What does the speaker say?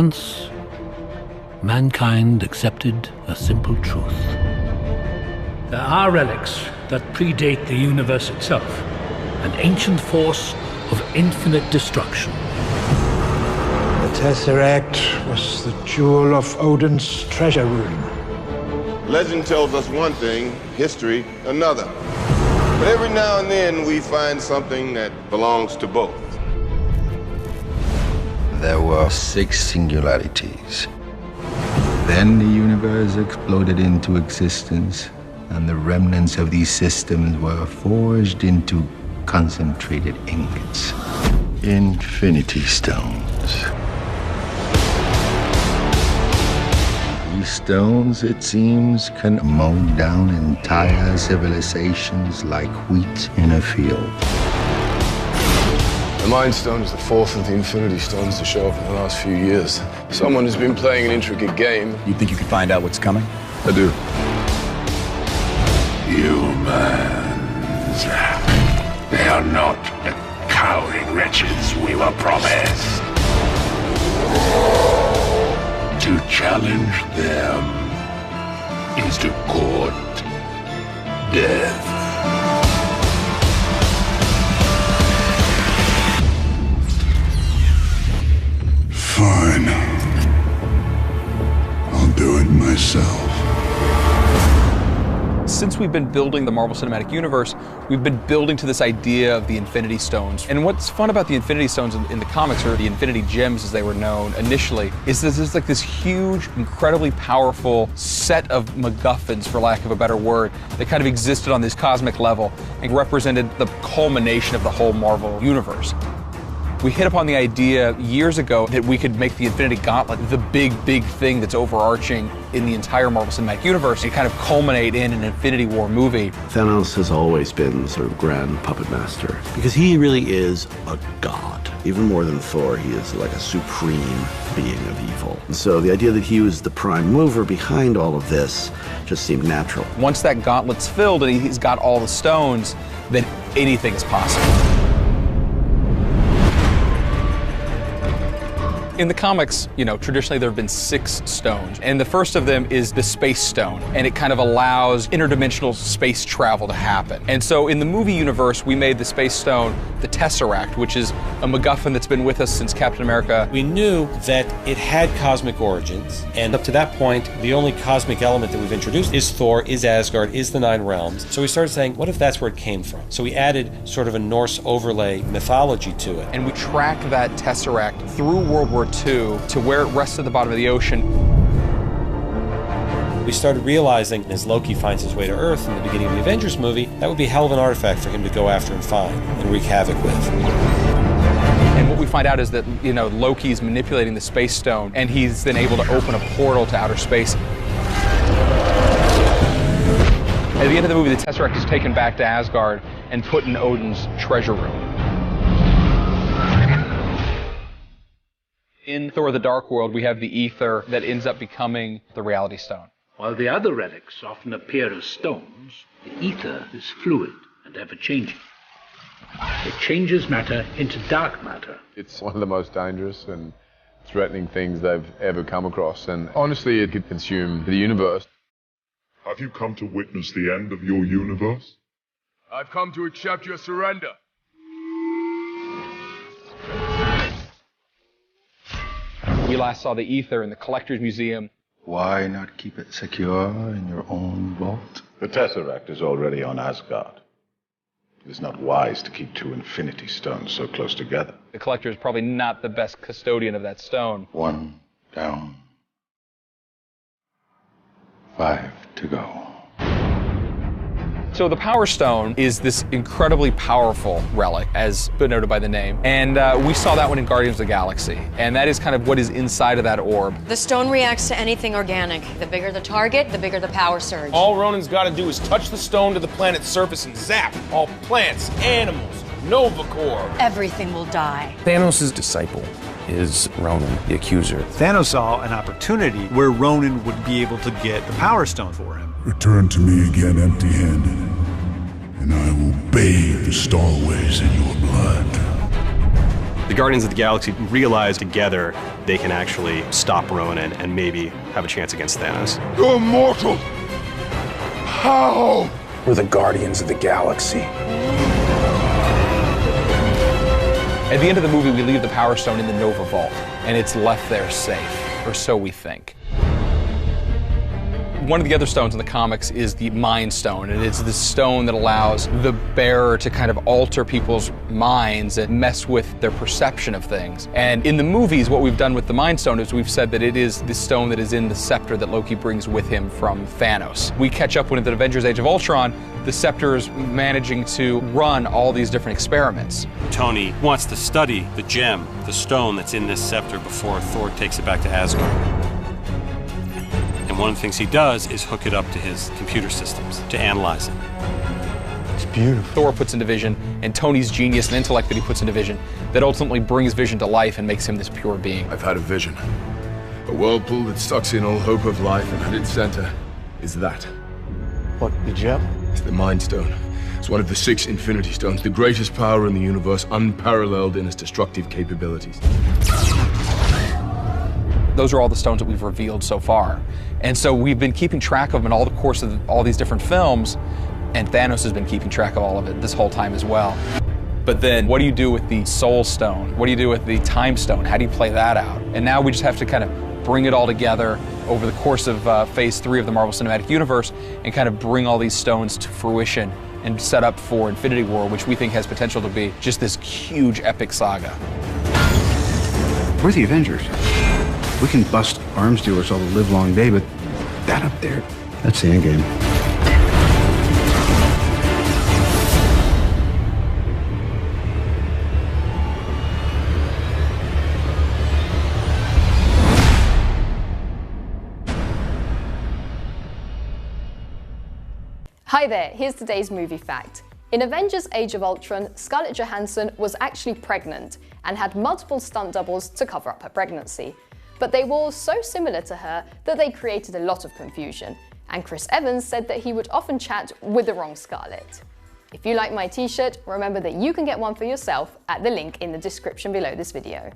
Once, mankind accepted a simple truth. There are relics that predate the universe itself, an ancient force of infinite destruction. The Tesseract was the jewel of Odin's treasure room. Legend tells us one thing, history another. But every now and then we find something that belongs to both. There were 6 singularities. Then the universe exploded into existence, and the remnants of these systems were forged into concentrated ingots. Infinity stones. These stones, it seems, can mow down entire civilizations like wheat in a field. The Mind Stone is the 4th of the Infinity Stones to show up in the last few years. Someone has been playing an intricate game. You think you can find out what's coming? I do. Humans. They are not the cowering wretches we were promised. To challenge them is to court death. Fine. I'll do it myself. Since we've been building the Marvel Cinematic Universe, we've been building to this idea of the Infinity Stones. And what's fun about the Infinity Stones in the comics, or the Infinity Gems as they were known initially, is there's like this huge, incredibly powerful set of MacGuffins, for lack of a better word, that kind of existed on this cosmic level and represented the culmination of the whole Marvel Universe. We hit upon the idea years ago that we could make the Infinity Gauntlet the big thing that's overarching in the entire Marvel Cinematic Universe and kind of culminate in an Infinity War movie. Thanos has always been sort of grand puppet master because he really is a god. Even more than Thor, he is like a supreme being of evil. And so the idea that he was the prime mover behind all of this just seemed natural. Once that gauntlet's filled and he's got all the stones, then anything is possible. In the comics, you know, traditionally there have been 6 stones, and the first of them is the Space Stone, and it kind of allows interdimensional space travel to happen. And so in the movie universe, we made the Space Stone the Tesseract, which is a MacGuffin that's been with us since Captain America. We knew that it had cosmic origins, and up to that point, the only cosmic element that we've introduced is Thor, is Asgard, is the 9 realms. So we started saying, what if that's where it came from? So we added sort of a Norse overlay mythology to it. And we tracked that Tesseract through World War II to where it rests at the bottom of the ocean. We started realizing, as Loki finds his way to Earth in the beginning of the Avengers movie, that would be a hell of an artifact for him to go after and find and wreak havoc with. And what we find out is that, you know, Loki's manipulating the Space Stone, and he's then able to open a portal to outer space. At the end of the movie, the Tesseract is taken back to Asgard and put in Odin's treasure room. In Thor: The Dark World, we have the ether that ends up becoming the Reality Stone. While the other relics often appear as stones, the ether is fluid and ever-changing. It changes matter into dark matter. It's one of the most dangerous and threatening things they've ever come across, and honestly, it could consume the universe. Have you come to witness the end of your universe? I've come to accept your surrender. We last saw the ether in the Collector's Museum. Why not keep it secure in your own vault? The Tesseract is already on Asgard. It is not wise to keep 2 Infinity Stones so close together. The Collector is probably not the best custodian of that stone. 1 down. 5 to go. So the Power Stone is this incredibly powerful relic, as denoted by the name. And we saw that one in Guardians of the Galaxy. And that is kind of what is inside of that orb. The stone reacts to anything organic. The bigger the target, the bigger the power surge. All Ronin's got to do is touch the stone to the planet's surface and zap all plants, animals, Nova Corps. Everything will die. Thanos' disciple is Ronan, the accuser. Thanos saw an opportunity where Ronan would be able to get the Power Stone for him. Return to me again empty-handed, and I will bathe the Starways in your blood. The Guardians of the Galaxy realize together they can actually stop Ronan and maybe have a chance against Thanos. You're mortal! How? We're the Guardians of the Galaxy. At the end of the movie, we leave the Power Stone in the Nova Vault, and it's left there safe, or so we think. One of the other stones in the comics is the Mind Stone, and it's the stone that allows the bearer to kind of alter people's minds and mess with their perception of things. And in the movies, what we've done with the Mind Stone is we've said that it is the stone that is in the scepter that Loki brings with him from Thanos. We catch up when at the Avengers Age of Ultron, the scepter is managing to run all these different experiments. Tony wants to study the gem, the stone that's in this scepter before Thor takes it back to Asgard. And one of the things he does is hook it up to his computer systems to analyze it. It's beautiful. Thor puts into Vision, and Tony's genius and intellect that he puts into Vision, that ultimately brings Vision to life and makes him this pure being. I've had a vision. A whirlpool that sucks in all hope of life, and at its center is that. What, the gem? It's the Mind Stone. It's one of the 6 Infinity Stones, the greatest power in the universe, unparalleled in its destructive capabilities. Those are all the stones that we've revealed so far. And so we've been keeping track of them in all the course of all these different films, and Thanos has been keeping track of all of it this whole time as well. But then what do you do with the Soul Stone? What do you do with the Time Stone? How do you play that out? And now we just have to kind of bring it all together over the course of Phase 3 of the Marvel Cinematic Universe and kind of bring all these stones to fruition and set up for Infinity War, which we think has potential to be just this huge epic saga. We're the Avengers. We can bust arms dealers all the livelong day, but that up there, that's the end game. Hi there, here's today's movie fact. In Avengers Age of Ultron, Scarlett Johansson was actually pregnant and had multiple stunt doubles to cover up her pregnancy. But they were all so similar to her that they created a lot of confusion, and Chris Evans said that he would often chat with the wrong Scarlett. If you like my t-shirt, remember that you can get one for yourself at the link in the description below this video.